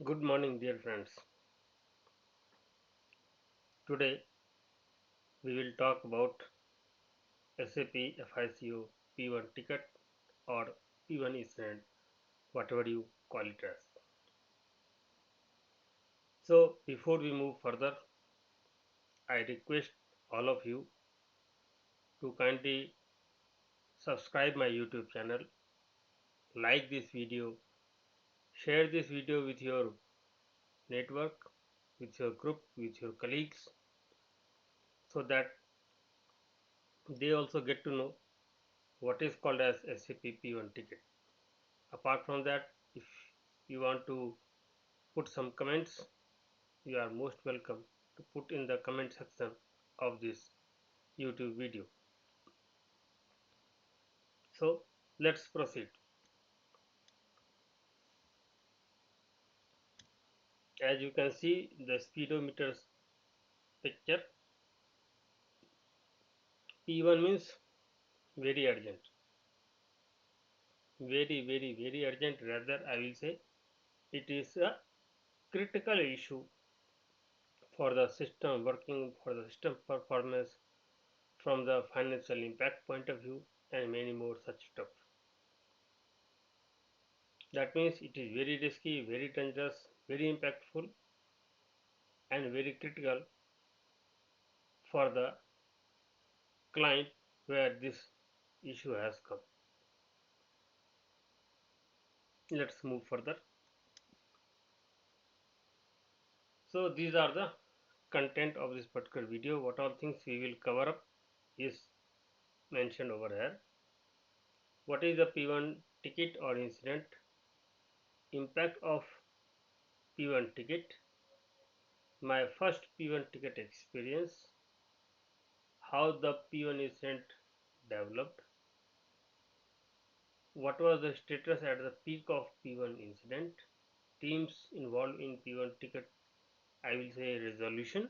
Good morning, dear friends. Today we will talk about SAP FICO P1 Ticket or P1 incident, whatever you call it as. So, before we move further, I request all of you to kindly subscribe my YouTube channel, like this video, share this video with your network, with your group, with your colleagues, so that they also get to know what is called as SAP P1 Ticket. Apart from that, if you want to put some comments, you are most welcome to put in the comment section of this YouTube video. So let's proceed. As you can see the speedometers picture, P1 means very urgent, very urgent. Rather, I will say it is a critical issue for the system working, for the system performance, from the financial impact point of view, and many more such stuff. That means it is very risky, very dangerous, very impactful, and very critical for the client where this issue has come. Let's move further. So these are the content of this particular video. What all things we will cover up is mentioned over here. What is the P1 ticket or incident? Impact of P1 ticket. My first P1 ticket experience. How the P1 incident developed. What was the status at the peak of P1 incident? Teams involved in P1 ticket, I will say resolution.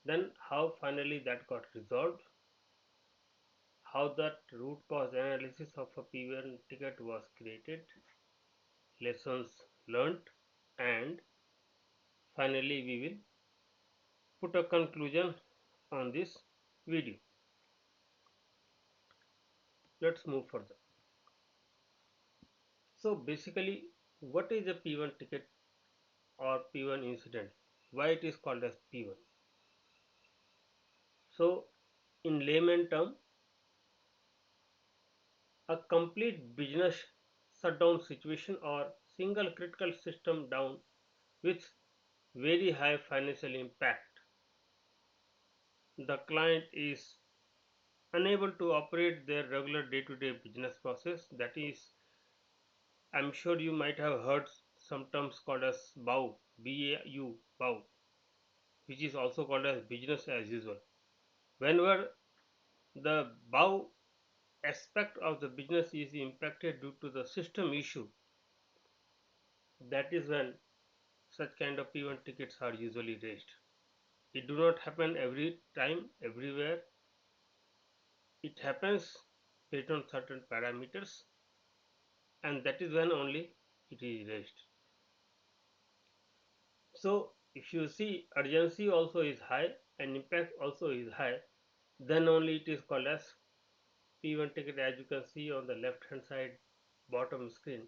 Then how finally that got resolved, how that root cause analysis of a P1 ticket was created, lessons learned, and finally we will put a conclusion on this video. Let's move further. So basically, what is a P1 ticket or P1 incident? Why it is called as P1? So in layman term, a complete business shutdown situation or single critical system down with very high financial impact. The client is unable to operate their regular day-to-day business process. That is, I'm sure you might have heard some terms called as BAU, BAU, BAU, which is also called as business as usual. Whenever the BAU aspect of the business is impacted due to the system issue, that is when such kind of P1 tickets are usually raised. It do not happen every time, everywhere. It happens based on certain parameters, and that is when only it is raised. So if you see urgency also is high and impact also is high, then only it is called as P1 ticket. As you can see on the left hand side bottom screen,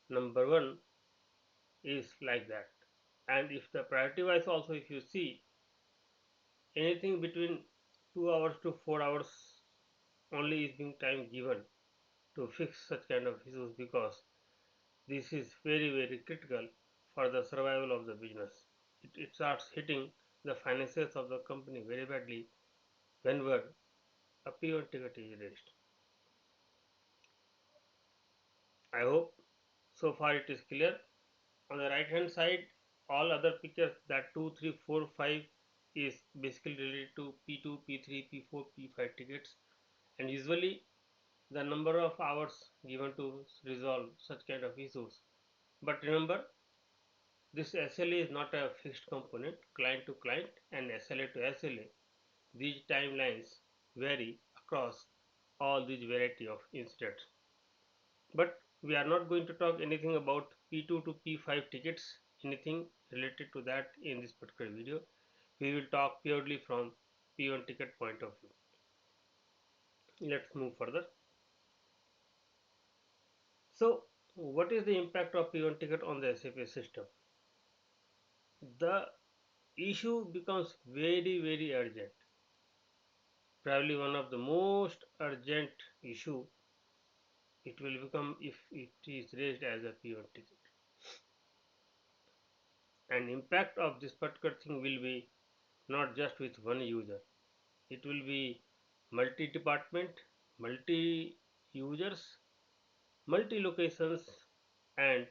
number 1 is like that. And if the priority wise also, if you see anything between 2 hours to 4 hours only is being time given to fix such kind of issues, because this is very critical for the survival of the business. It starts hitting the finances of the company very badly whenever a P1 ticket is raised. I hope so far it is clear. On the right hand side, all other pictures, that 2, 3, 4, 5 is basically related to P2, P3, P4, P5 tickets, and usually the number of hours given to resolve such kind of issues. But remember, this SLA is not a fixed component. Client to client and SLA to SLA, these timelines vary across all these variety of incidents. But we are not going to talk anything about P2 to P5 tickets, anything related to that in this particular video. We will talk purely from P1 ticket point of view. Let's move further. So, what is the impact of P1 ticket on the SAP system? The issue becomes very urgent. Probably one of the most urgent issue it will become if it is raised as a P1 ticket. And impact of this particular thing will be not just with one user. It will be multi-department, multi-users, multi-locations, and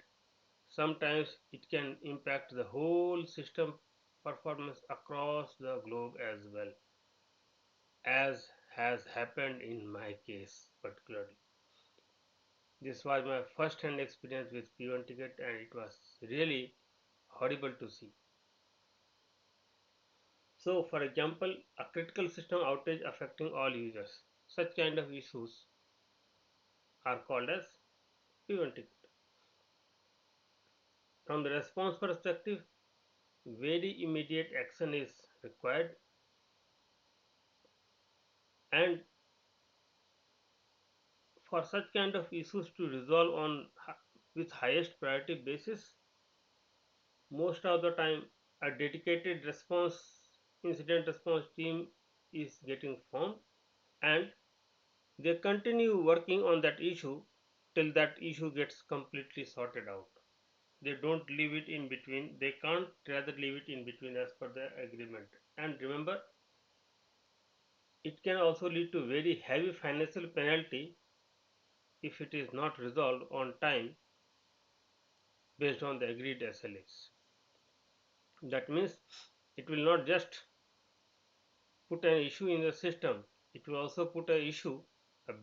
sometimes it can impact the whole system performance across the globe as well, as has happened in my case particularly. This was my first hand experience with P1 ticket and it was really horrible to see. So for example, a critical system outage affecting all users. Such kind of issues are called as P1 ticket. From the response perspective, very immediate action is required, and for such kind of issues to resolve on with highest priority basis, most of the time a dedicated response incident response team is getting formed, and they continue working on that issue till that issue gets completely sorted out. They don't leave it in between. They can't rather leave it in between as per the agreement. And remember, it can also lead to very heavy financial penalty if it is not resolved on time based on the agreed SLAs. That means it will not just put an issue in the system, it will also put a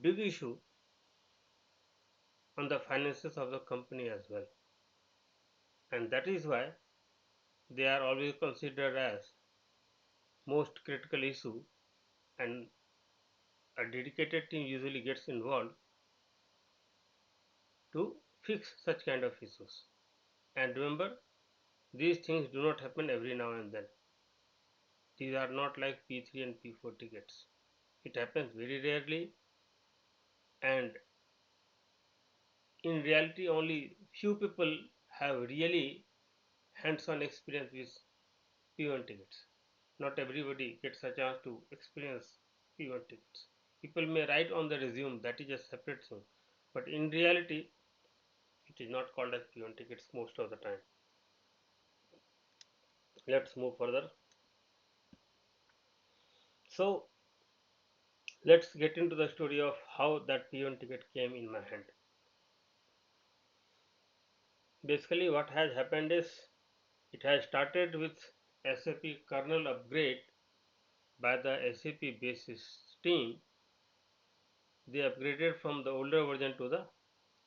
big issue on the finances of the company as well. And that is why they are always considered as most critical issue, and a dedicated team usually gets involved to fix such kind of issues. And remember, these things do not happen every now and then. These are not like P3 and P4 tickets. It happens very rarely, and in reality only few people have really hands-on experience with P1 tickets. Not everybody gets a chance to experience P1 tickets. People may write on the resume, that is a separate thing, but in reality it is not called as P1 tickets most of the time. Let's move further. So let's get into the story of how that P1 ticket came in my hand. Basically what has happened is it has started with SAP kernel upgrade by the SAP basis team. They upgraded from the older version to the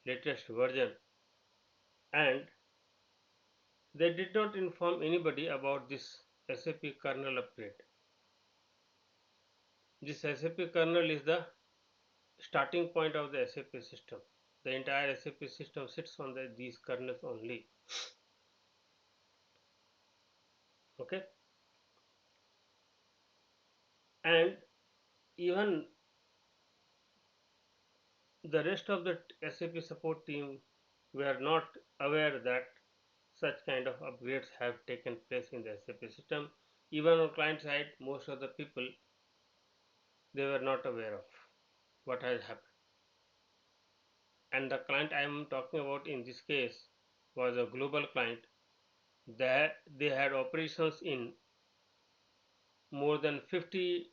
latest version, and they did not inform anybody about this SAP kernel upgrade. This SAP kernel is the starting point of the SAP system. The entire SAP system sits on these kernels only. Okay, and even the rest of the SAP support team were not aware that such kind of upgrades have taken place in the SAP system. Even on client side, most of the people they were not aware of what has happened. And the client I am talking about in this case was a global client. They had operations in more than 50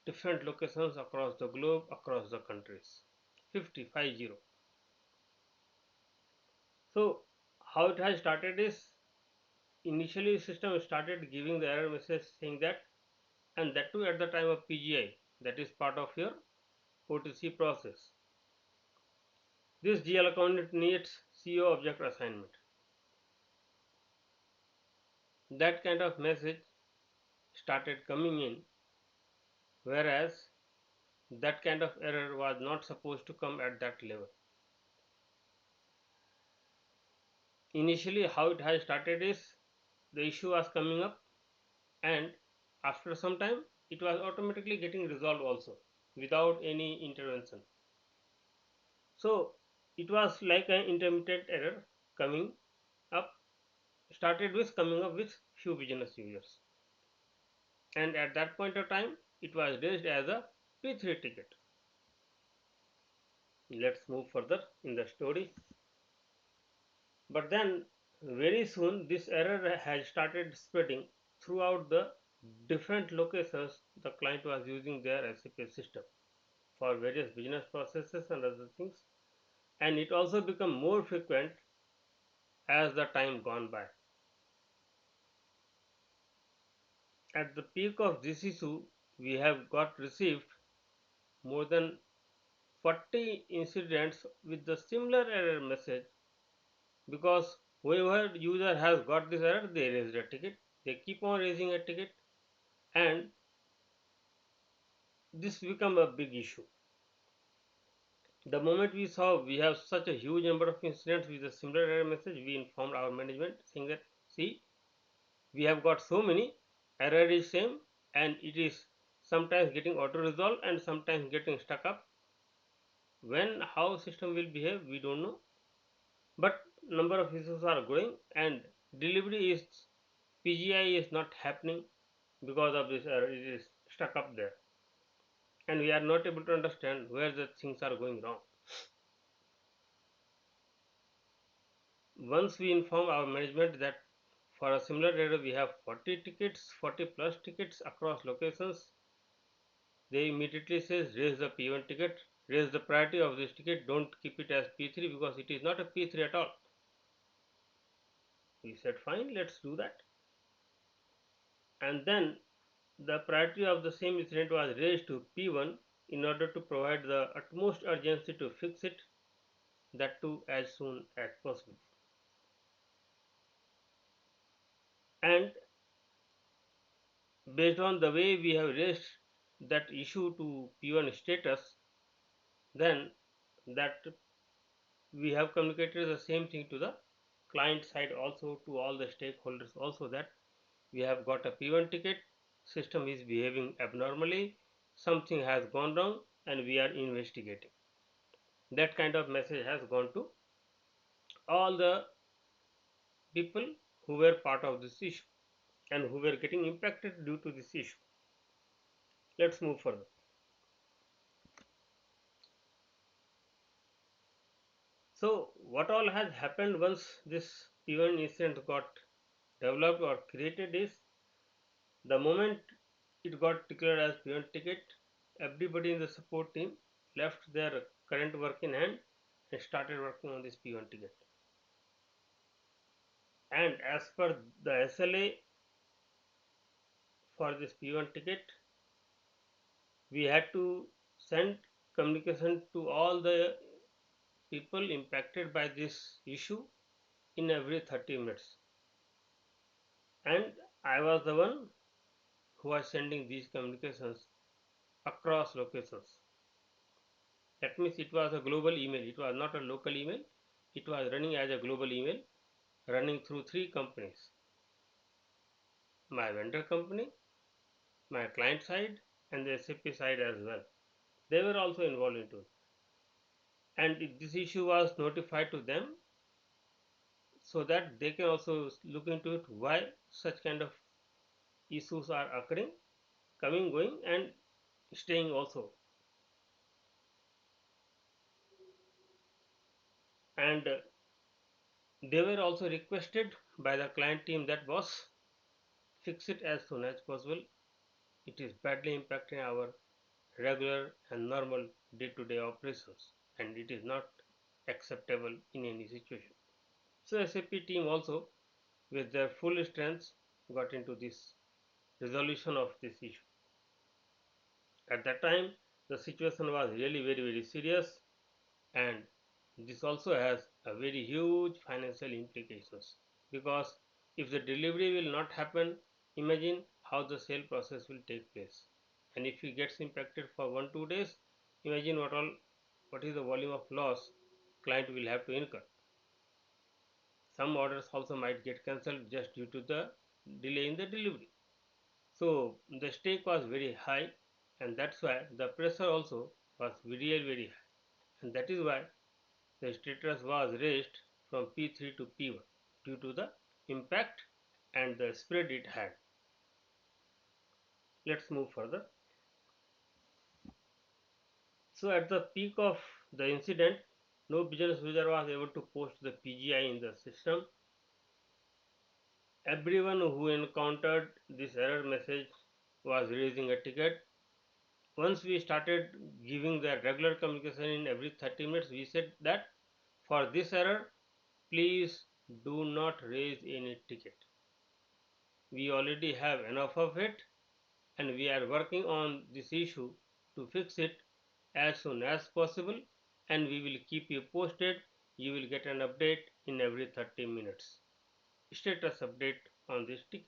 different locations across the globe, across the countries. 50. So how it has started is initially system started giving the error message saying that, and that too at the time of PGI, that is part of your OTC process. This GL account needs CO object assignment. That kind of message started coming in, whereas that kind of error was not supposed to come at that level. Initially, how it has started is the issue was coming up, and after some time, it was automatically getting resolved also without any intervention. So it was like an intermittent error coming up, started with coming up with few business users, and at that point of time, it was raised as a P3 ticket. Let's move further in the story. But then, very soon, this error has started spreading throughout the different locations the client was using their SAP system for various business processes and other things, and it also become more frequent as the time gone by. At the peak of this issue, we have got received more than 40 incidents with the similar error message, because whoever user has got this error, they raise a ticket, they keep on raising a ticket, and this become a big issue. The moment we saw we have such a huge number of incidents with a similar error message, we informed our management saying that, see, we have got so many, error is same, and it is sometimes getting auto resolved and sometimes getting stuck up. When how system will behave, we don't know, but number of issues are growing, and delivery is PGI is not happening because of this error. It is stuck up there, and we are not able to understand where the things are going wrong. Once we inform our management that for a similar error we have 40 tickets, 40 plus tickets across locations, they immediately says raise the P1 ticket, raise the priority of this ticket, don't keep it as P3 because it is not a P3 at all. We said fine, let's do that. And then the priority of the same incident was raised to P1 in order to provide the utmost urgency to fix it, that too as soon as possible. And based on the way we have raised that issue to P1 status, then that we have communicated the same thing to the client side also, to all the stakeholders also, that we have got a P1 ticket, system is behaving abnormally, something has gone wrong and we are investigating. That kind of message has gone to all the people who were part of this issue and who were getting impacted due to this issue. Let's move further. So what all has happened once this P1 incident got developed or created is, the moment it got declared as P1 ticket, everybody in the support team left their current work in hand and started working on this P1 ticket. And as per the SLA for this P1 ticket, we had to send communication to all the people impacted by this issue in every 30 minutes. And I was the one who was sending these communications across locations. That means it was a global email, it was not a local email, it was running as a global email, running through three companies: my vendor company, my client side, and the SAP side as well. They were also involved into it. And this issue was notified to them so that they can also look into it, why such kind of issues are occurring, coming, going, and staying also. And they were also requested by the client team that, boss, fix it as soon as possible. It is badly impacting our regular and normal day-to-day operations, and it is not acceptable in any situation. So SAP team also, with their full strength, got into this resolution of this issue. At that time, the situation was really very serious, and this also has a very huge financial implications, because if the delivery will not happen, imagine how the sale process will take place. And if he gets impacted for 1 2 days, imagine what is the volume of loss client will have to incur. some orders also might get cancelled just due to the delay in the delivery. So the stake was very high, and that's why the pressure also was very high, and that is why the status was raised from P3 to P1 due to the impact and the spread it had. Let's move further. So at the peak of the incident, no business user was able to post the PGI in the system. Everyone who encountered this error message was raising a ticket. Once we started giving the regular communication in every 30 minutes, we said that for this error, please do not raise any ticket. We already have enough of it, and we are working on this issue to fix it as soon as possible, and we will keep you posted. You will get an update in every 30 minutes. Status update on this ticket.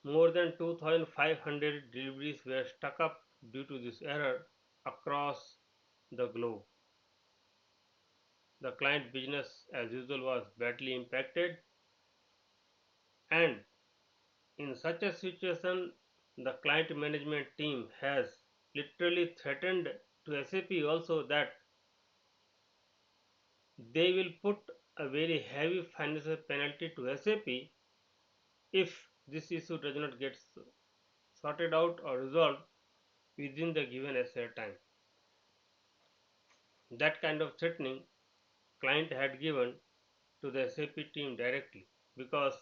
More than 2,500 deliveries were stuck up due to this error across the globe. The client business as usual was badly impacted, and in such a situation the client management team has literally threatened to SAP also that they will put a very heavy financial penalty to SAP if this issue does not get sorted out or resolved within the given SLA time. That kind of threatening client had given to the SAP team directly, because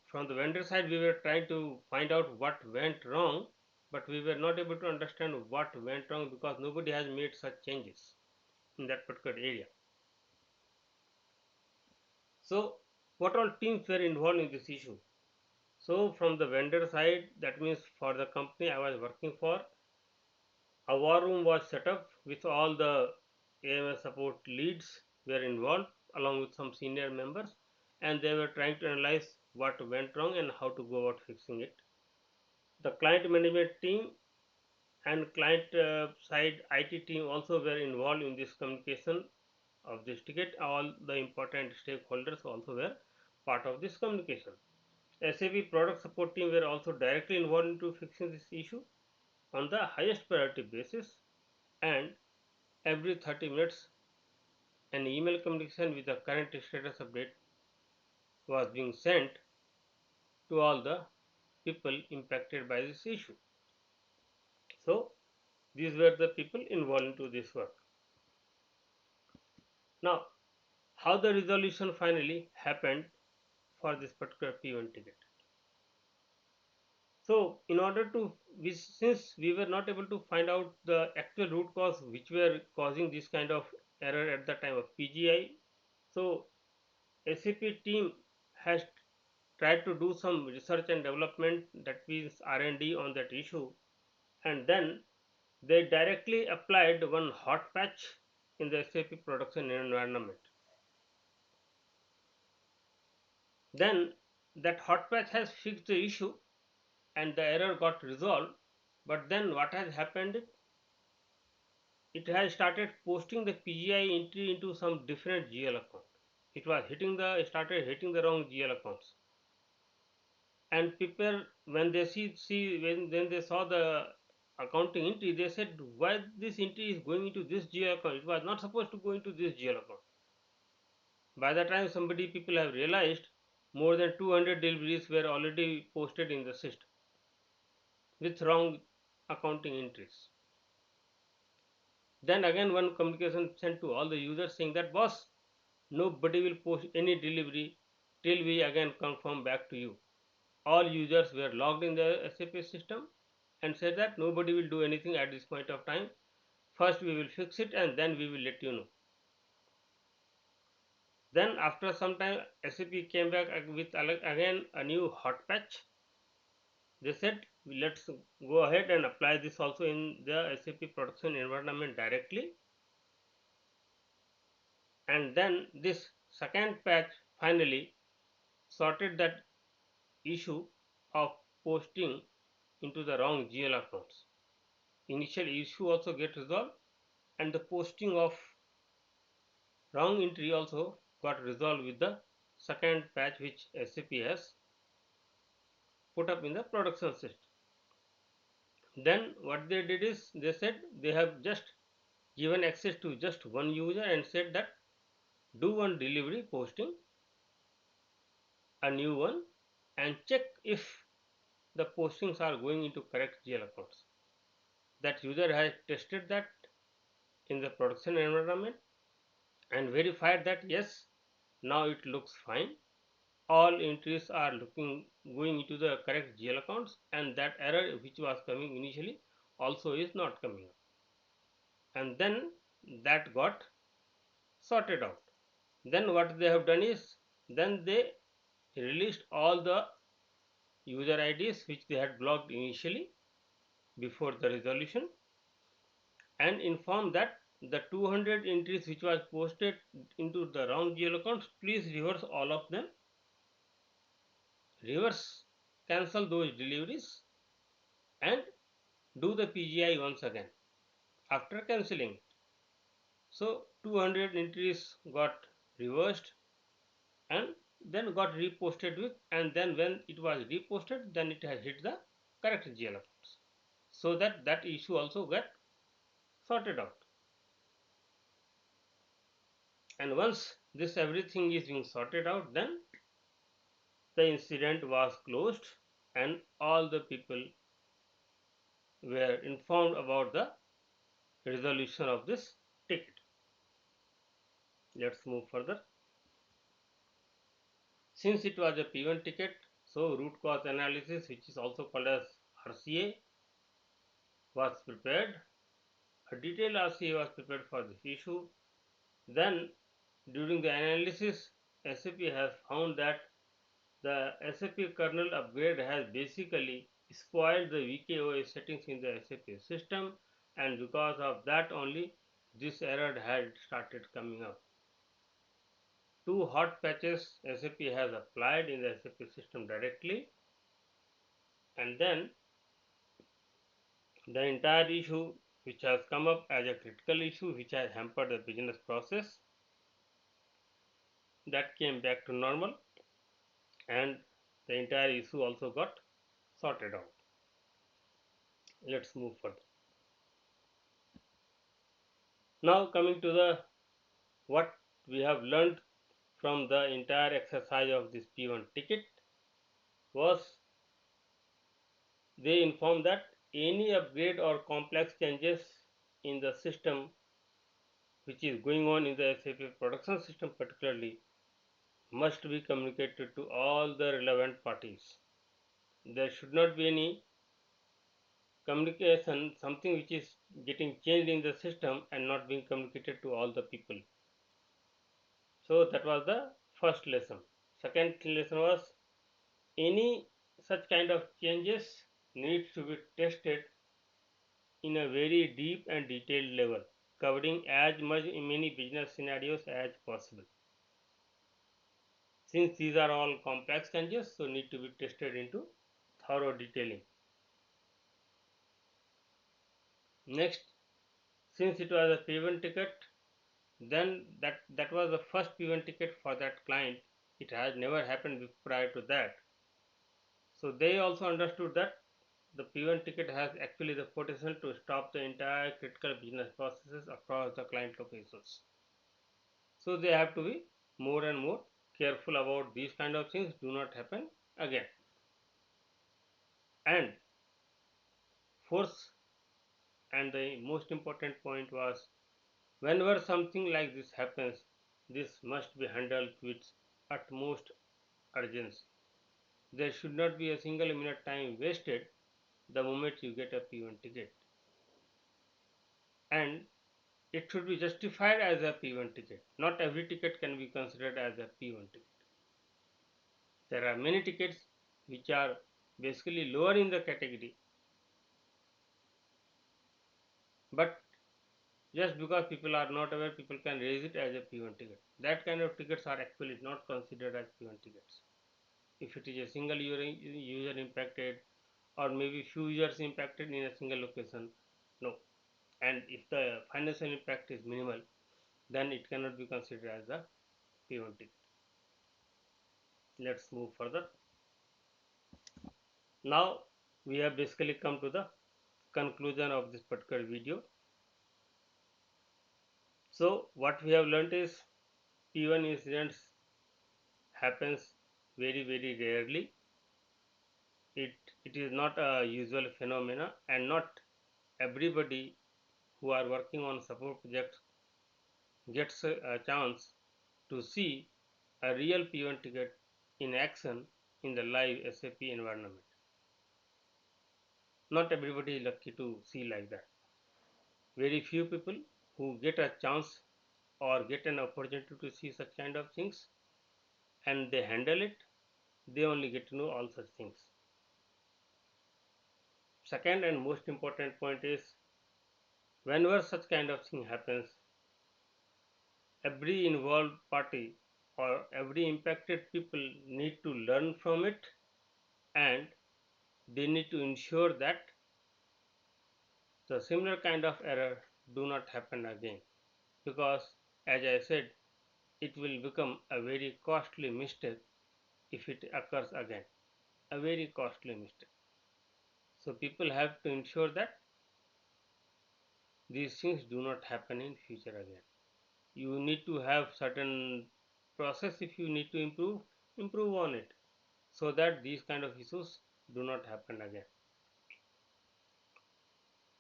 from the vendor side we were trying to find out what went wrong, but we were not able to understand what went wrong because nobody has made such changes in that particular area. So what all teams were involved in this issue? So from the vendor side, that means for the company I was working for, a war room was set up with all the AMS support leads were involved along with some senior members, and they were trying to analyze what went wrong and how to go about fixing it. The client management team and client side IT team also were involved in this communication of this ticket. All the important stakeholders also were part of this communication. SAP product support team were also directly involved into fixing this issue on the highest priority basis, and every 30 minutes an email communication with the current status update was being sent to all the people impacted by this issue. So these were the people involved into this work. Now, how the resolution finally happened for this particular P1 ticket. So in order to, since we were not able to find out the actual root cause which were causing this kind of error at the time of PGI, so SAP team has tried to do some research and development, that means R&D on that issue, and then they directly applied one hot patch in the SAP production environment. Then that hot patch has fixed the issue and the error got resolved, but then what has happened, it has started posting the PGI entry into some different GL account. It was started hitting the wrong GL accounts, and people when they when they saw the accounting entry, they said why this entry is going into this GL account. It was not supposed to go into this GL account. By the time somebody people have realized, more than 200 deliveries were already posted in the system with wrong accounting entries. Then again one communication sent to all the users saying that boss, nobody will post any delivery till we again confirm back to you. All users were logged in the SAP system and said that nobody will do anything at this point of time. First we will fix it and then we will let you know. Then after some time SAP came back with again a new hot patch. They said let's go ahead and apply this also in the SAP production environment directly, and then this second patch finally sorted that issue of posting into the wrong GL accounts. Initial issue also get resolved, and the posting of wrong entry also got resolved with the second patch which SAP has put up in the production system. Then what they did is they said they have just given access to just one user and said that do one delivery posting a new one and check if the postings are going into correct GL accounts. That user has tested that in the production environment and verified that yes, now it looks fine. All entries are looking going into the correct GL accounts, and that error which was coming initially also is not coming up. And then that got sorted out. Then what they have done is then they released all the user IDs which they had blocked initially before the resolution and informed that the 200 entries which was posted into the wrong GL accounts, please reverse all of them, reverse cancel those deliveries and do the PGI once again after cancelling. So 200 entries got reversed and then got reposted with, and then when it was reposted then it has hit the correct GL accounts, so that that issue also got sorted out. And once this everything is being sorted out, then the incident was closed and all the people were informed about the resolution of this ticket. Let's move further. Since it was a P1 ticket, so root cause analysis, which is also called as RCA, was prepared. A detailed RCA was prepared for this issue. Then during the analysis, SAP has found that the SAP kernel upgrade has basically spoiled the VKOS settings in the SAP system, and because of that only this error had started coming up. Two hot patches SAP has applied in the SAP system directly, and then the entire issue which has come up as a critical issue which has hampered the business process, that came back to normal and the entire issue also got sorted out. Let's move further. Now coming to the what we have learned from the entire exercise of this P1 ticket was they informed that any upgrade or complex changes in the system which is going on in the SAP production system particularly must be communicated to all the relevant parties. There should not be any communication, something which is getting changed in the system and not being communicated to all the people. So that was the first lesson. Second lesson was any such kind of changes needs to be tested in a very deep and detailed level, covering as much in many business scenarios as possible. Since these are all complex changes, so need to be tested into thorough detailing. Next, since it was a P1 ticket, then that was the first P1 ticket for that client. It has never happened prior to that. So they also understood that the P1 ticket has actually the potential to stop the entire critical business processes across the client locations. So they have to be more and more careful about these kind of things do not happen again. And fourth and the most important point was whenever something like this happens, this must be handled with utmost urgency. There should not be a single minute time wasted the moment you get a P1 ticket. And it should be justified as a P1 ticket. Not every ticket can be considered as a P1 ticket. There are many tickets which are basically lower in the category, but just because people are not aware, people can raise it as a P1 ticket. That kind of tickets are actually not considered as P1 tickets. If it is a single user impacted or maybe few users impacted in a single location, no. And if the financial impact is minimal, then it cannot be considered as a P1 ticket. Let's move further. Now we have basically come to the conclusion of this particular video. So what we have learnt is P1 incidents happens very rarely. It is not a usual phenomena, and not everybody who are working on support projects gets a chance to see a real P1 ticket in action in the live SAP environment. Not everybody is lucky to see like that. Very few people who get a chance or get an opportunity to see such kind of things and they handle it, they only get to know all such things. Second and most important point is, whenever such kind of thing happens, every involved party or every impacted people need to learn from it, and they need to ensure that the similar kind of error do not happen again, because as I said, it will become a very costly mistake if it occurs again, a very costly mistake. So people have to ensure that these things do not happen in future again. You need to have certain process. If you need to improve on it, so that these kind of issues do not happen again.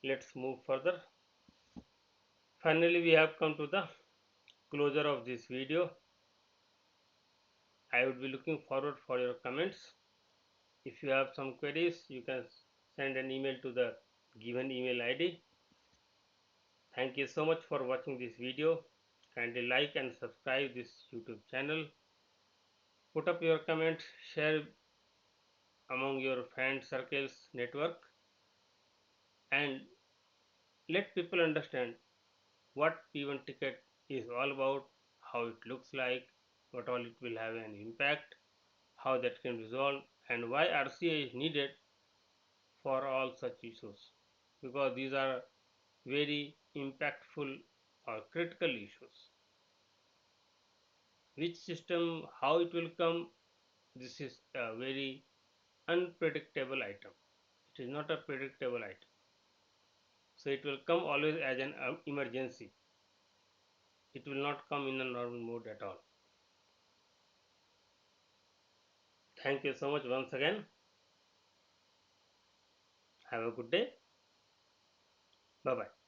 Let's move further. Finally, we have come to the closure of this video. I would be looking forward for your comments. If you have some queries, you can send an email to the given email ID. Thank you so much for watching this video. Kindly like and subscribe this YouTube channel. Put up your comment, share among your friend circles network, and let people understand what P1 ticket is all about, how it looks like, what all it will have an impact, how that can resolve, and why RCA is needed for all such issues, because these are very impactful or critical issues. Which system, how it will come, this is a very unpredictable item. It is not a predictable item. So it will come always as an emergency. It will not come in a normal mode at all. Thank you so much once again. Have a good day. Bye bye.